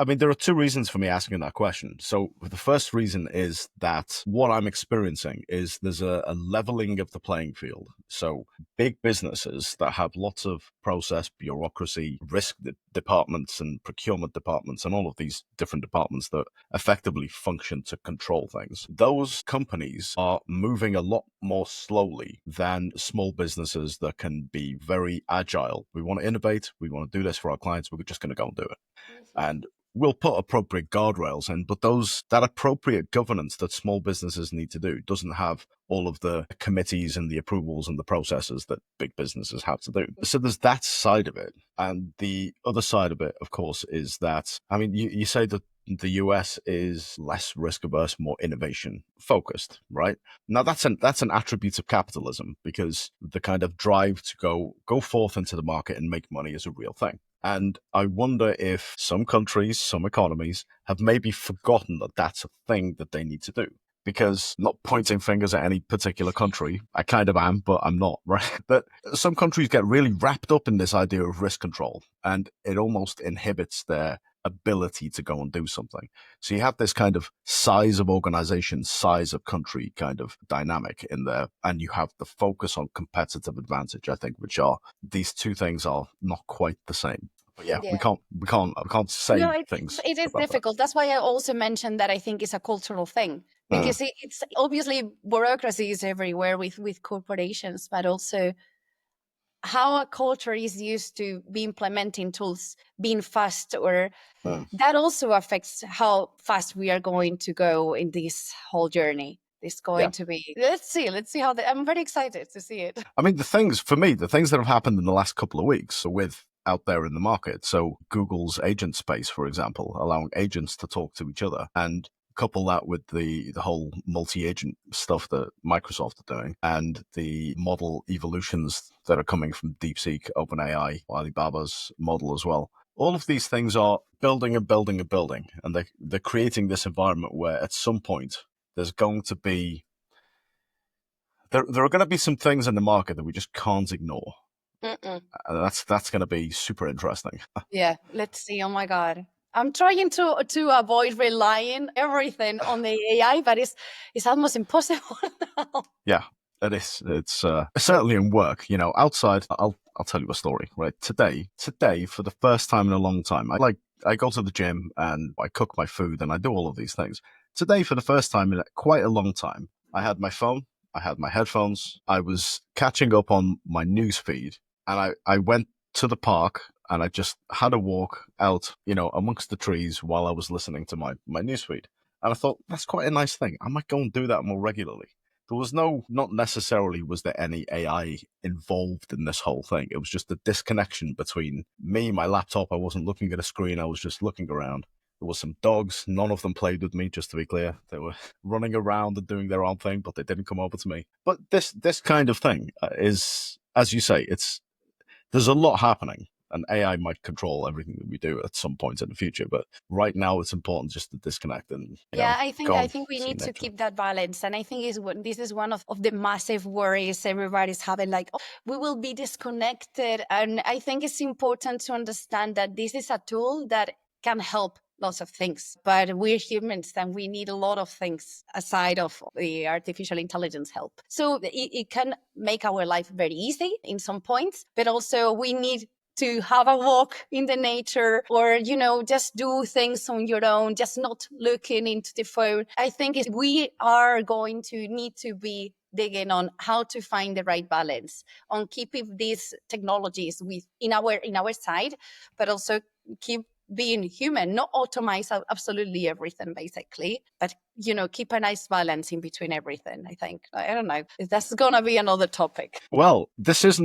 I mean, there are two reasons for me asking that question. So the first reason is that what I'm experiencing is there's a leveling of the playing field. So big businesses that have lots of process, bureaucracy, departments and procurement departments and all of these different departments that effectively function to control things. Those companies are moving a lot more slowly than small businesses that can be very agile. We want to innovate. We want to do this for our clients. We're just going to go and do it. And we'll put appropriate guardrails in, but that appropriate governance that small businesses need to do doesn't have all of the committees and the approvals and the processes that big businesses have to do. So there's that side of it. And the other side of it, of course, is that, I mean, you say that the US is less risk averse, more innovation focused, right? Now that's an attribute of capitalism, because the kind of drive to go forth into the market and make money is a real thing. And I wonder if some countries, some economies have maybe forgotten that that's a thing that they need to do. Because, not pointing fingers at any particular country, I kind of am, but I'm not, right? But some countries get really wrapped up in this idea of risk control, and it almost inhibits their ability to go and do something. So you have this kind of size of organization, size of country kind of dynamic in there, and you have the focus on competitive advantage, I think, which are, these two things are not quite the same. But yeah, Yeah. I can't say No, things. it is about that. difficult. That's why I also mentioned that I think it's a cultural thing, because it's obviously bureaucracy is everywhere with corporations, but also how a culture is used to be implementing tools, being fast, or that also affects how fast we are going to go in this whole journey. It's going to be, let's see how I'm very excited to see it. I mean, the things that have happened in the last couple of weeks with out there in the market. So Google's agent space, for example, allowing agents to talk to each other, and couple that with the whole multi-agent stuff that Microsoft are doing, and the model evolutions that are coming from DeepSeek, OpenAI, Alibaba's model as well. All of these things are building and building and building, and they're creating this environment where at some point there's going to be there are going to be some things in the market that we just can't ignore. And that's going to be super interesting. Yeah, let's see. Oh my God. I'm trying to avoid relying everything on the AI, but it's almost impossible now. Yeah, it is. It's certainly in work. You know, outside, I'll tell you a story. Right, today, for the first time in a long time, I go to the gym and I cook my food and I do all of these things. Today, for the first time in quite a long time, I had my phone, I had my headphones, I was catching up on my news feed, and I went to the park and I just had a walk out, you know, amongst the trees while I was listening to my newsfeed. And I thought, that's quite a nice thing. I might go and do that more regularly. There was not necessarily was there any AI involved in this whole thing. It was just a disconnection between me, my laptop. I wasn't looking at a screen. I was just looking around. There were some dogs. None of them played with me, just to be clear. They were running around and doing their own thing, but they didn't come over to me. But this kind of thing is, as you say, there's a lot happening, and AI might control everything that we do at some point in the future. But right now, it's important just to disconnect and I think we need to keep that balance, and I think this is one of the massive worries everybody's having. Like, oh, we will be disconnected, and I think it's important to understand that this is a tool that can help lots of things, but we're humans and we need a lot of things aside of the artificial intelligence help. So it can make our life very easy in some points, but also we need to have a walk in the nature, or, you know, just do things on your own, just not looking into the phone. I think we are going to need to be digging on how to find the right balance on keeping these technologies in our side, but also keep being human, not automate absolutely everything, basically, but, you know, keep a nice balance in between everything. I think, I don't know, that's gonna be another topic. Well, this is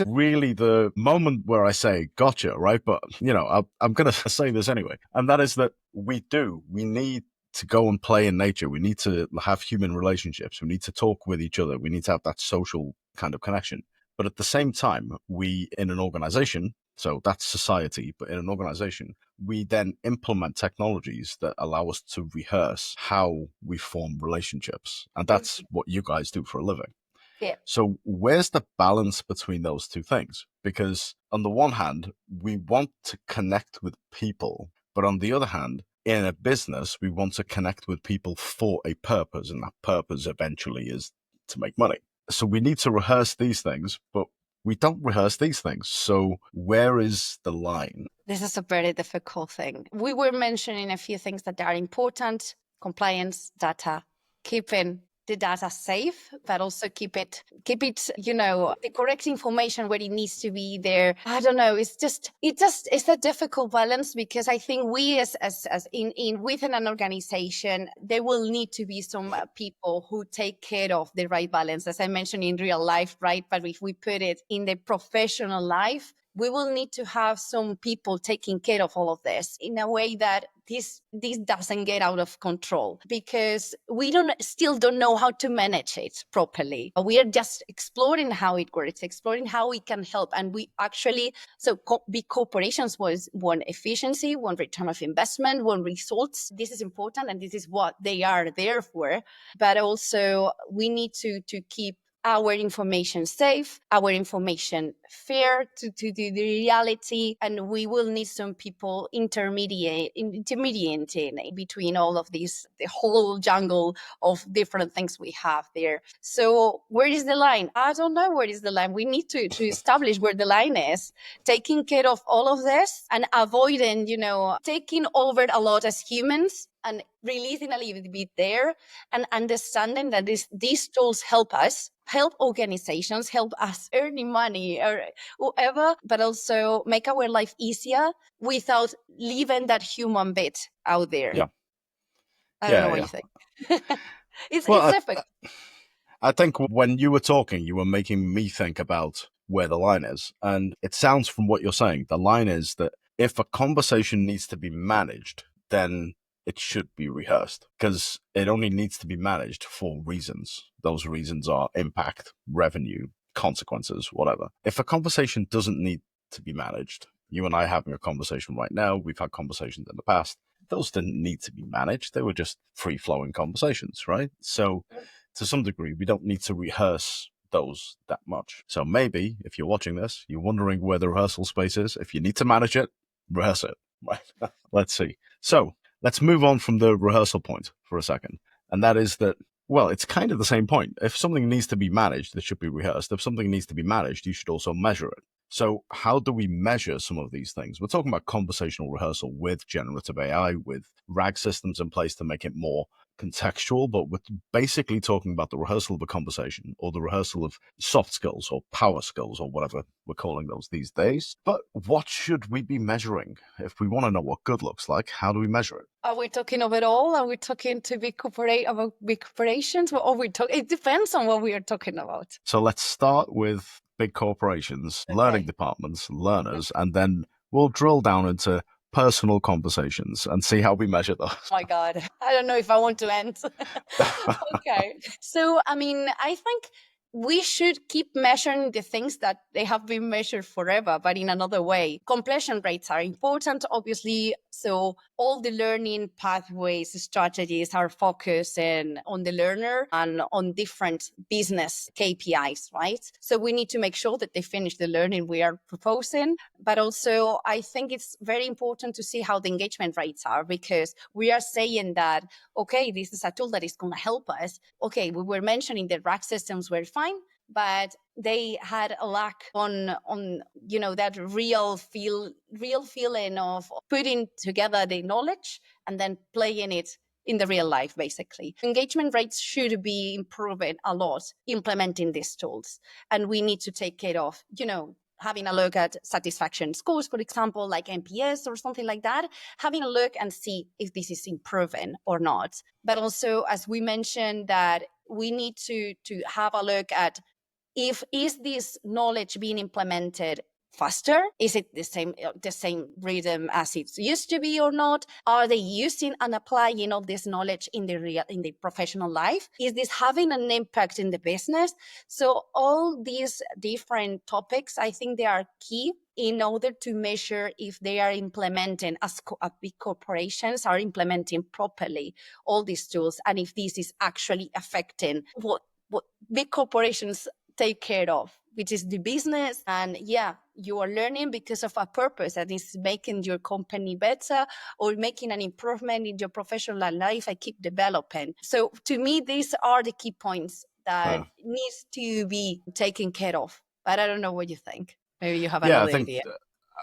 really the moment where I say gotcha, right? But, you know, I'm going to say this anyway, and that is that we need to go and play in nature. We need to have human relationships. We need to talk with each other. We need to have that social kind of connection. But at the same time, we, in an organization, so that's society, but in an organization, we then implement technologies that allow us to rehearse how we form relationships. And that's what you guys do for a living. Yeah. So where's the balance between those two things? Because on the one hand, we want to connect with people, But on the other hand, in a business, we want to connect with people for a purpose, and that purpose eventually is to make money. So we need to rehearse these things, but we don't rehearse these things. So where is the line? This is a very difficult thing. We were mentioning a few things that are important: compliance, data, keeping the data safe, but also keep it, the correct information where it needs to be there. I don't know. It's a difficult balance, because I think we as in within an organization, there will need to be some people who take care of the right balance, as I mentioned, in real life, right? But if we put it in the professional life, we will need to have some people taking care of all of this in a way that this doesn't get out of control, because we still don't know how to manage it properly. We are just exploring how it works, exploring how we can help. And we actually, big corporations want efficiency, want return of investment, want results. This is important, and this is what they are there for. But also we need to keep our information safe, our information fair to the reality, and we will need some people intermediating between all of these, the whole jungle of different things we have there. So where is the line? I don't know where is the line. We need to establish where the line is, taking care of all of this and avoiding, taking over a lot as humans, and releasing a little bit there, and understanding that these tools help us, help organizations, help us earning money or whatever, but also make our life easier without leaving that human bit out there. Yeah. I don't know what you think. It's difficult. I think when you were talking, you were making me think about where the line is. And it sounds from what you're saying, the line is that if a conversation needs to be managed, then it should be rehearsed, because it only needs to be managed for reasons. Those reasons are impact, revenue, consequences, whatever. If a conversation doesn't need to be managed, you and I having a conversation right now, we've had conversations in the past, those didn't need to be managed. They were just free-flowing conversations, right? So to some degree, we don't need to rehearse those that much. So maybe if you're watching this, you're wondering where the rehearsal space is. If you need to manage it, rehearse it. Right? Let's see. So let's move on from the rehearsal point for a second. And that is that, well, it's kind of the same point. If something needs to be managed, it should be rehearsed. If something needs to be managed, you should also measure it. So how do we measure some of these things? We're talking about conversational rehearsal with generative AI, with RAG systems in place to make it more contextual, but we're basically talking about the rehearsal of a conversation, or the rehearsal of soft skills or power skills, or whatever we're calling those these days. But what should we be measuring? If we want to know what good looks like, how do we measure it? Are we talking of it all? Are we talking to about big corporations? Or it depends on what we are talking about. So let's start with big corporations, learning departments, learners, and then we'll drill down into personal conversations and see how we measure those. Oh my God, I don't know if I want to end. Okay. So, I think we should keep measuring the things that they have been measured forever, but in another way. Completion rates are important, obviously. So all the learning pathways, strategies are focusing on the learner and on different business KPIs, right? So we need to make sure that they finish the learning we are proposing. But also, I think it's very important to see how the engagement rates are, because we are saying that, okay, this is a tool that is going to help us. Okay, we were mentioning that RAG systems were fine, but they had a lack on that real feeling of putting together the knowledge and then playing it in the real life. Basically, engagement rates should be improving a lot implementing these tools, and we need to take care of having a look at satisfaction scores, for example, like NPS or something like that, having a look and see if this is improving or not. But also, as we mentioned, that we need to have a look at is this knowledge being implemented faster? Is it the same rhythm as it used to be or not? Are they using and applying all this knowledge in the professional life? Is this having an impact in the business? So all these different topics, I think they are key in order to measure if they are implementing, as big corporations are implementing properly all these tools, and if this is actually affecting what big corporations take care of, which is the business. And yeah, you are learning because of a purpose that is making your company better or making an improvement in your professional life. I keep developing. So to me, these are the key points that needs to be taken care of. But I don't know what you think. Maybe you have Yeah, another idea.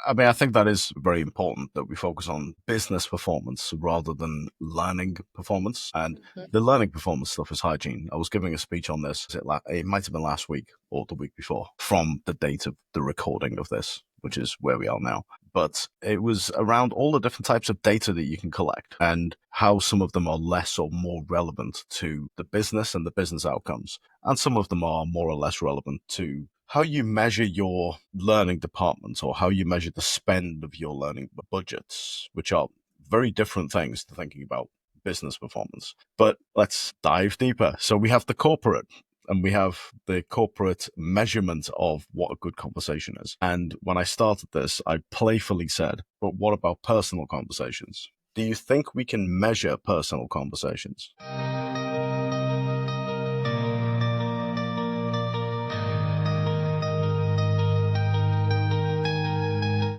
I think that is very important that we focus on business performance rather than learning performance. And the learning performance stuff is hygiene. I was giving a speech on this. It might have been last week or the week before from the date of the recording of this, which is where we are now. But it was around all the different types of data that you can collect and how some of them are less or more relevant to the business and the business outcomes. And some of them are more or less relevant to how you measure your learning department or how you measure the spend of your learning budgets, which are very different things to thinking about business performance. But let's dive deeper. So we have the corporate and we have the corporate measurement of what a good conversation is. And when I started this, I playfully said, but what about personal conversations? Do you think we can measure personal conversations?